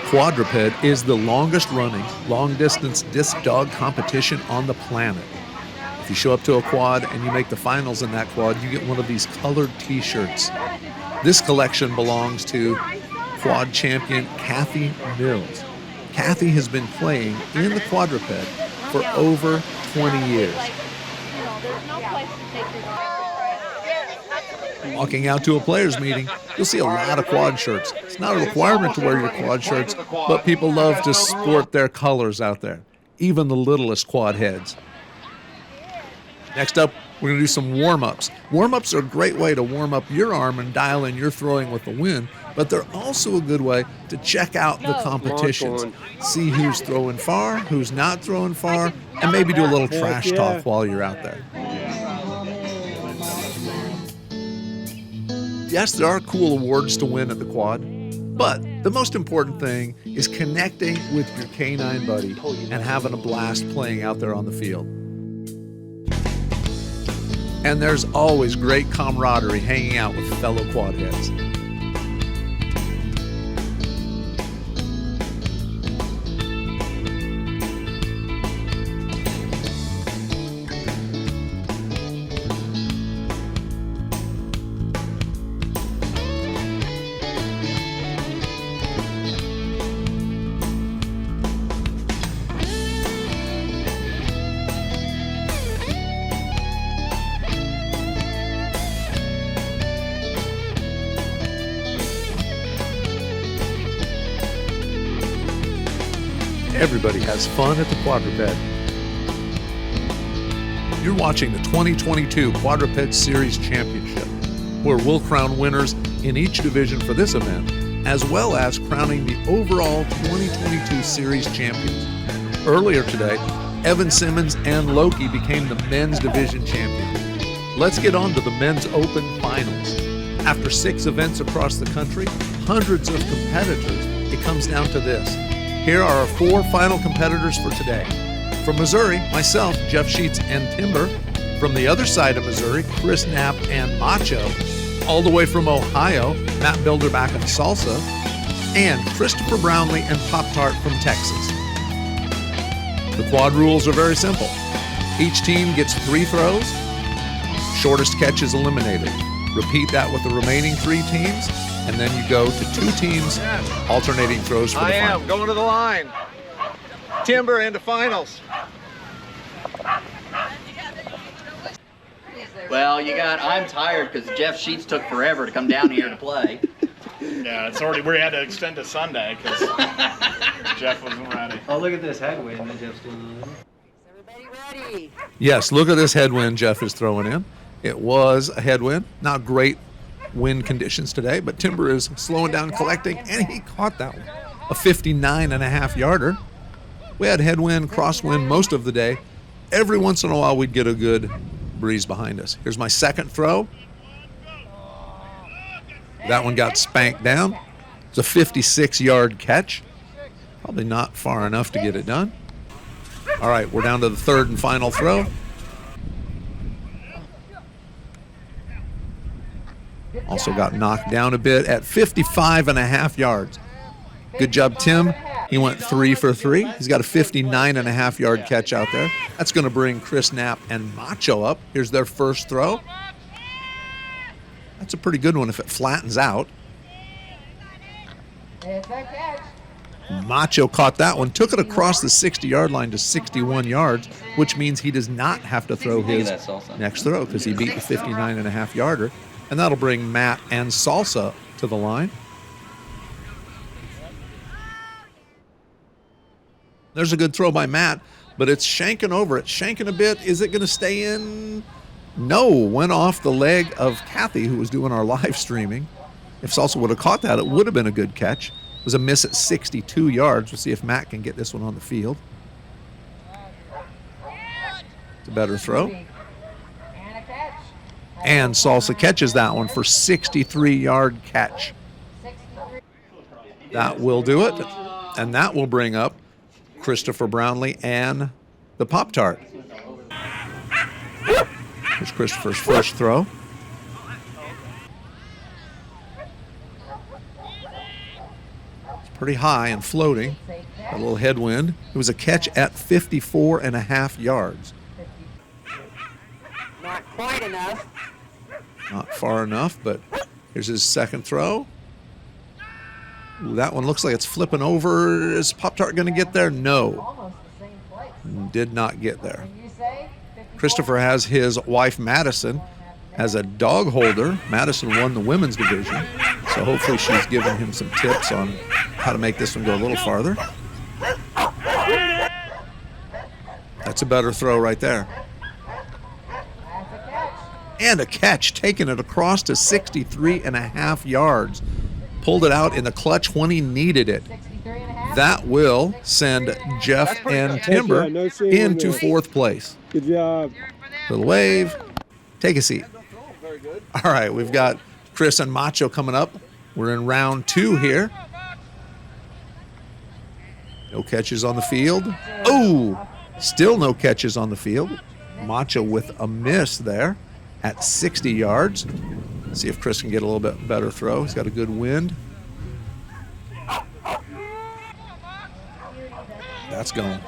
Quadruped is the longest running, long-distance disc dog competition on the planet. If you show up to a quad and you make the finals in that quad, you get one of these colored t-shirts. This collection belongs to quad champion Kathy Mills. Kathy has been playing in the quadruped for over 20 years. Walking out to a players meeting, you'll see a lot of quad shirts. It's not a requirement to wear your quad shirts, but people love to sport their colors out there, even the littlest quad heads. Next up, we're going to do some warm-ups. Warm-ups are a great way to warm up your arm and dial in your throwing with the wind, but they're also a good way to check out the competitions. See who's throwing far, who's not throwing far, and maybe do a little trash talk while you're out there. Yes, there are cool awards to win at the quad, but the most important thing is connecting with your canine buddy and having a blast playing out there on the field. And there's always great camaraderie hanging out with fellow quad heads. Everybody has fun at the Quadruped. You're watching the 2022 Quadruped Series Championship, where we'll crown winners in each division for this event, as well as crowning the overall 2022 Series champions. Earlier today, Evan Simmons and Loki became the men's division champions. Let's get on to the men's open finals. After 6 events across the country, hundreds of competitors, it comes down to this. Here are our 4 final competitors for today. From Missouri, myself, Jeff Sheets and Timber. From the other side of Missouri, Chris Knapp and Macho. All the way from Ohio, Matt Bilderback and Salsa. And Christopher Brownlee and Pop-Tart from Texas. The quad rules are very simple. Each team gets 3 throws. Shortest catch is eliminated. Repeat that with the remaining 3 teams. And then you go to 2 teams, alternating throws for the finals. Going to the line. Timber into finals. Well, I'm tired because Jeff Sheets took forever to come down here to play. Yeah, we had to extend to Sunday because Jeff wasn't ready. Oh, look at this headwind that Jeff's doing. Is everybody ready? Yes, look at this headwind Jeff is throwing in. It was a headwind, not great wind conditions today, but Timber is slowing down, collecting, and he caught that one. A 59.5-yarder. We had headwind, crosswind most of the day. Every once in a while, we'd get a good breeze behind us. Here's my second throw. That one got spanked down. It's a 56-yard catch. Probably not far enough to get it done. All right, we're down to the third and final throw. Also got knocked down a bit at 55.5 yards. Good job, Tim. He went 3 for 3. He's got a 59.5-yard catch out there. That's going to bring Chris Knapp and Macho up. Here's their first throw. That's a pretty good one if it flattens out. Macho caught that one, took it across the 60-yard line to 61 yards, which means he does not have to throw his next throw because he beat the 59.5-yarder. And that'll bring Matt and Salsa to the line. There's a good throw by Matt, but it's shanking over. It's shanking a bit. Is it going to stay in? No, went off the leg of Kathy, who was doing our live streaming. If Salsa would have caught that, it would have been a good catch. It was a miss at 62 yards. We'll see if Matt can get this one on the field. It's a better throw. And Salsa catches that one for 63-yard catch. That will do it. And that will bring up Christopher Brownlee and the Pop-Tart. Here's Christopher's first throw. It's pretty high and floating. A little headwind. It was a catch at 54.5 yards. Not quite enough. Not far enough, but here's his second throw. Ooh, that one looks like it's flipping over. Is Pop-Tart going to get there? No. Almost the same place. Did not get there. And you say? 54? Christopher has his wife Madison as a dog holder. Madison won the women's division, so hopefully she's giving him some tips on how to make this one go a little farther. That's a better throw right there. That's a catch. And a catch, taking it across to 63.5 yards. Pulled it out in the clutch when he needed it. 63 and a half. That will send Jeff and Timber into fourth place. Good job. Little wave. Take a seat. All right, we've got Chris and Macho coming up. We're in round 2 here. No catches on the field. Oh, still no catches on the field. Macho with a miss there at 60 yards. See if Chris can get a little bit better throw. He's got a good wind. That's going.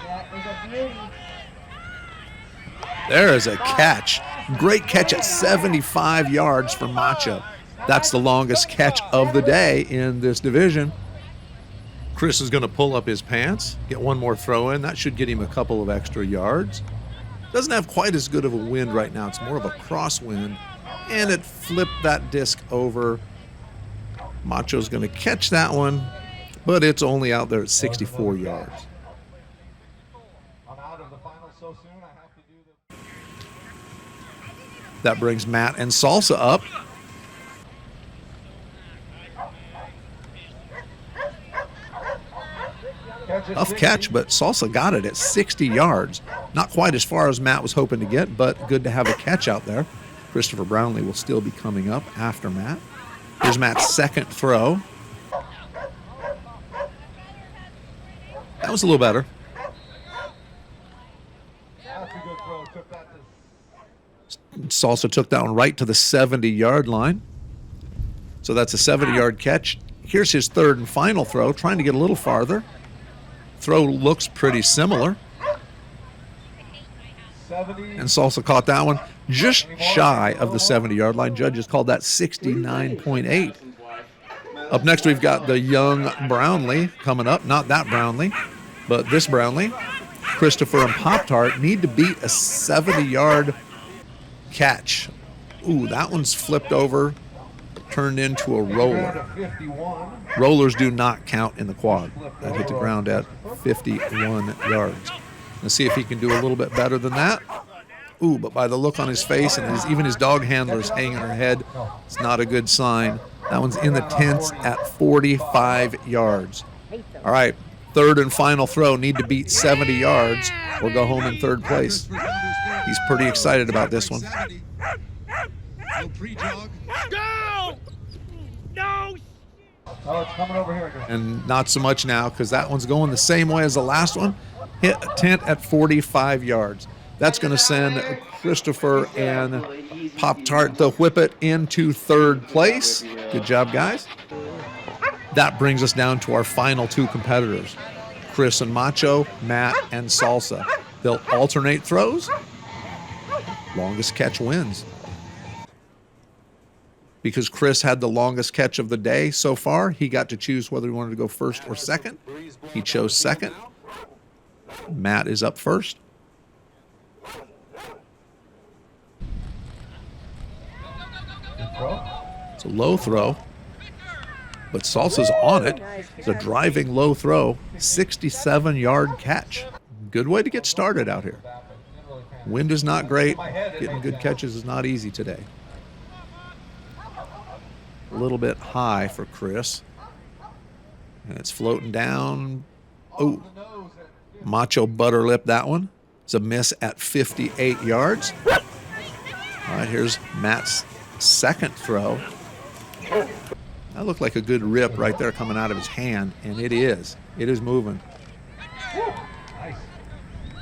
That is a beauty. There is a catch. Great catch at 75 yards for Macho. That's the longest catch of the day in this division. Chris is going to pull up his pants, get one more throw in. That should get him a couple of extra yards. Doesn't have quite as good of a wind right now. It's more of a crosswind, and it flipped that disc over. Macho's going to catch that one, but it's only out there at 64 yards. I'm out of the final so soon. I have to do the. That brings Matt and Salsa up. Tough catch, but Salsa got it at 60 yards. Not quite as far as Matt was hoping to get, but good to have a catch out there. Christopher Brownlee will still be coming up after Matt. Here's Matt's second throw. That was a little better. That's a good throw. Took that to. Salsa took that one right to the 70-yard line. So that's a 70-yard catch. Here's his third and final throw, trying to get a little farther. Throw looks pretty similar. 70. And Salsa caught that one just shy of the 70-yard line. Judges called that 69.8. Up next, we've got the young Brownlee coming up. Not that Brownlee, but this Brownlee. Christopher and Pop-Tart need to beat a 70-yard catch. Ooh, that one's flipped over, turned into a roller. 51. Rollers do not count in the quad. That hit the ground at 51 yards. Let's see if he can do a little bit better than that. Ooh, but by the look on his face and even his dog handler's hanging her head, it's not a good sign. That one's in the tents at 45 yards. All right, third and final throw. Need to beat 70 yards or go home in third place. He's pretty excited about this one. No pre-jog. Go! No! Oh, it's coming over here. And not so much now because that one's going the same way as the last one. Hit a tent at 45 yards. That's going to send Christopher and Pop-Tart the Whippet into third place. Good job, guys. That brings us down to our final two competitors, Chris and Macho, Matt and Salsa. They'll alternate throws. Longest catch wins. Because Chris had the longest catch of the day so far, he got to choose whether he wanted to go first or second. He chose second. Matt is up first. It's a low throw, but Salsa's on it. It's a driving low throw, 67-yard catch. Good way to get started out here. Wind is not great. Getting good catches is not easy today. A little bit high for Chris. And it's floating down. Oh, Macho butterlip that one. It's a miss at 58 yards. All right, here's Matt's second throw. That looked like a good rip right there coming out of his hand, and it is. It is moving.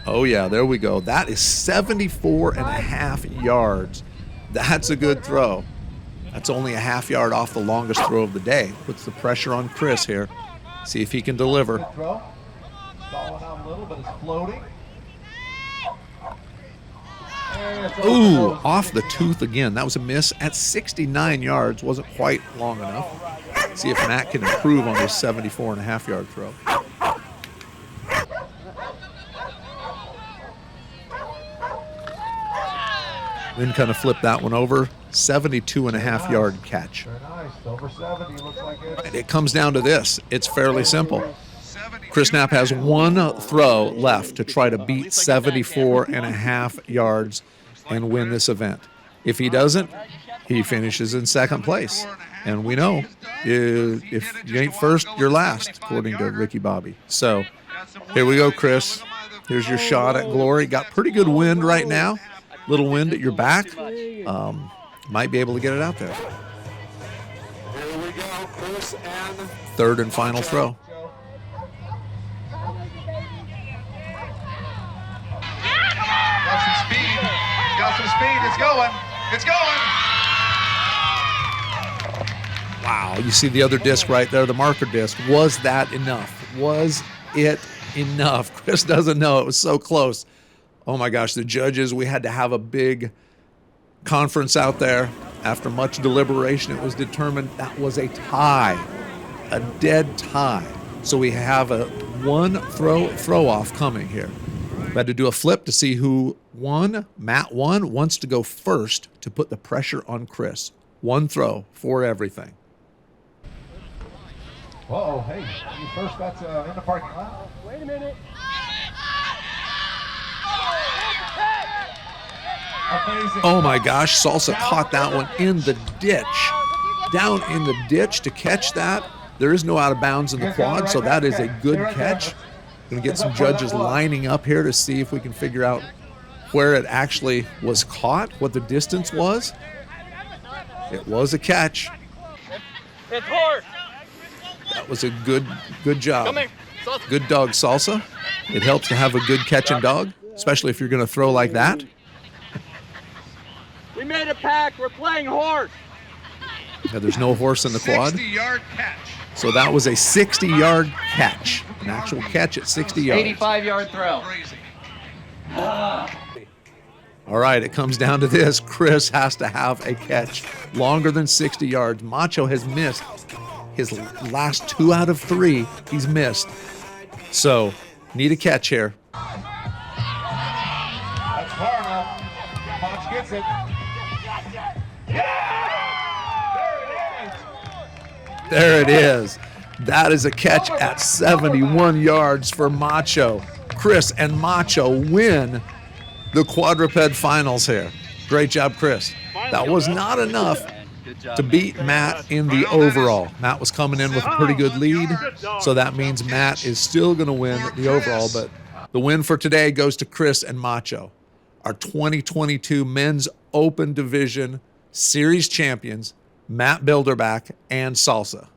Oh, yeah, there we go. That is 74.5 yards. That's a good throw. That's only a half yard off the longest throw of the day. Puts the pressure on Chris here. See if he can deliver. Good throw. Stalling out a little, but it's floating. And it's Ooh, off the tooth again. That was a miss at 69 yards. Wasn't quite long enough. See if Matt can improve on his 74.5-yard throw. Then kind of flip that one over. 72.5-yard catch. Very nice. Over 70. Looks like it. And it comes down to this. It's fairly simple. Chris Knapp has one throw left to try to beat 74.5 yards and win this event. If he doesn't, he finishes in second place. And we know if you ain't first, you're last, according to Ricky Bobby. So here we go, Chris. Here's your shot at glory. Got pretty good wind right now. Little wind at your back. Might be able to get it out there. Here we go, Chris, and Third and final throw. got some speed. Got some speed. It's going. It's going. Wow, you see the other disc right there, the marker disc. Was that enough? Was it enough? Chris doesn't know. It was so close. Oh my gosh, the judges, we had to have a big conference out there. After much deliberation, it was determined that was a tie, a dead tie. So we have a one throw off coming here. We had to do a flip to see who won. Matt won, wants to go first to put the pressure on Chris. One throw for everything. Uh-oh, hey, you first, that's in the parking lot. Wait a minute. Amazing. Oh my gosh, Salsa caught that one in the ditch. Down in the ditch to catch that. There is no out of bounds in the quad, so that is a good catch. Going to get some judges lining up here to see if we can figure out where it actually was caught, what the distance was. It was a catch. It's horse. That was a good job. Come here. Salsa. Good dog, Salsa. It helps to have a good catching dog, especially if you're going to throw like that. We made a pact. We're playing horse. Now, there's no horse in the quad. 60-yard catch. So that was a 60-yard catch. An actual catch at 60 yards. 85-yard throw. All right, it comes down to this. Chris has to have a catch longer than 60 yards. Macho has missed his last 2 out of 3. He's missed. So, need a catch here. That's far enough. Fox gets it. There it is. That is a catch at 71 yards for Macho. Chris and Macho win the Quadruped finals here. Great job, Chris. That was not enough to beat Matt in the overall. Matt was coming in with a pretty good lead, so that means Matt is still going to win the overall, but the win for today goes to Chris and Macho, our 2022 Men's Open Division Series champions, Matt Bilderback and Salsa.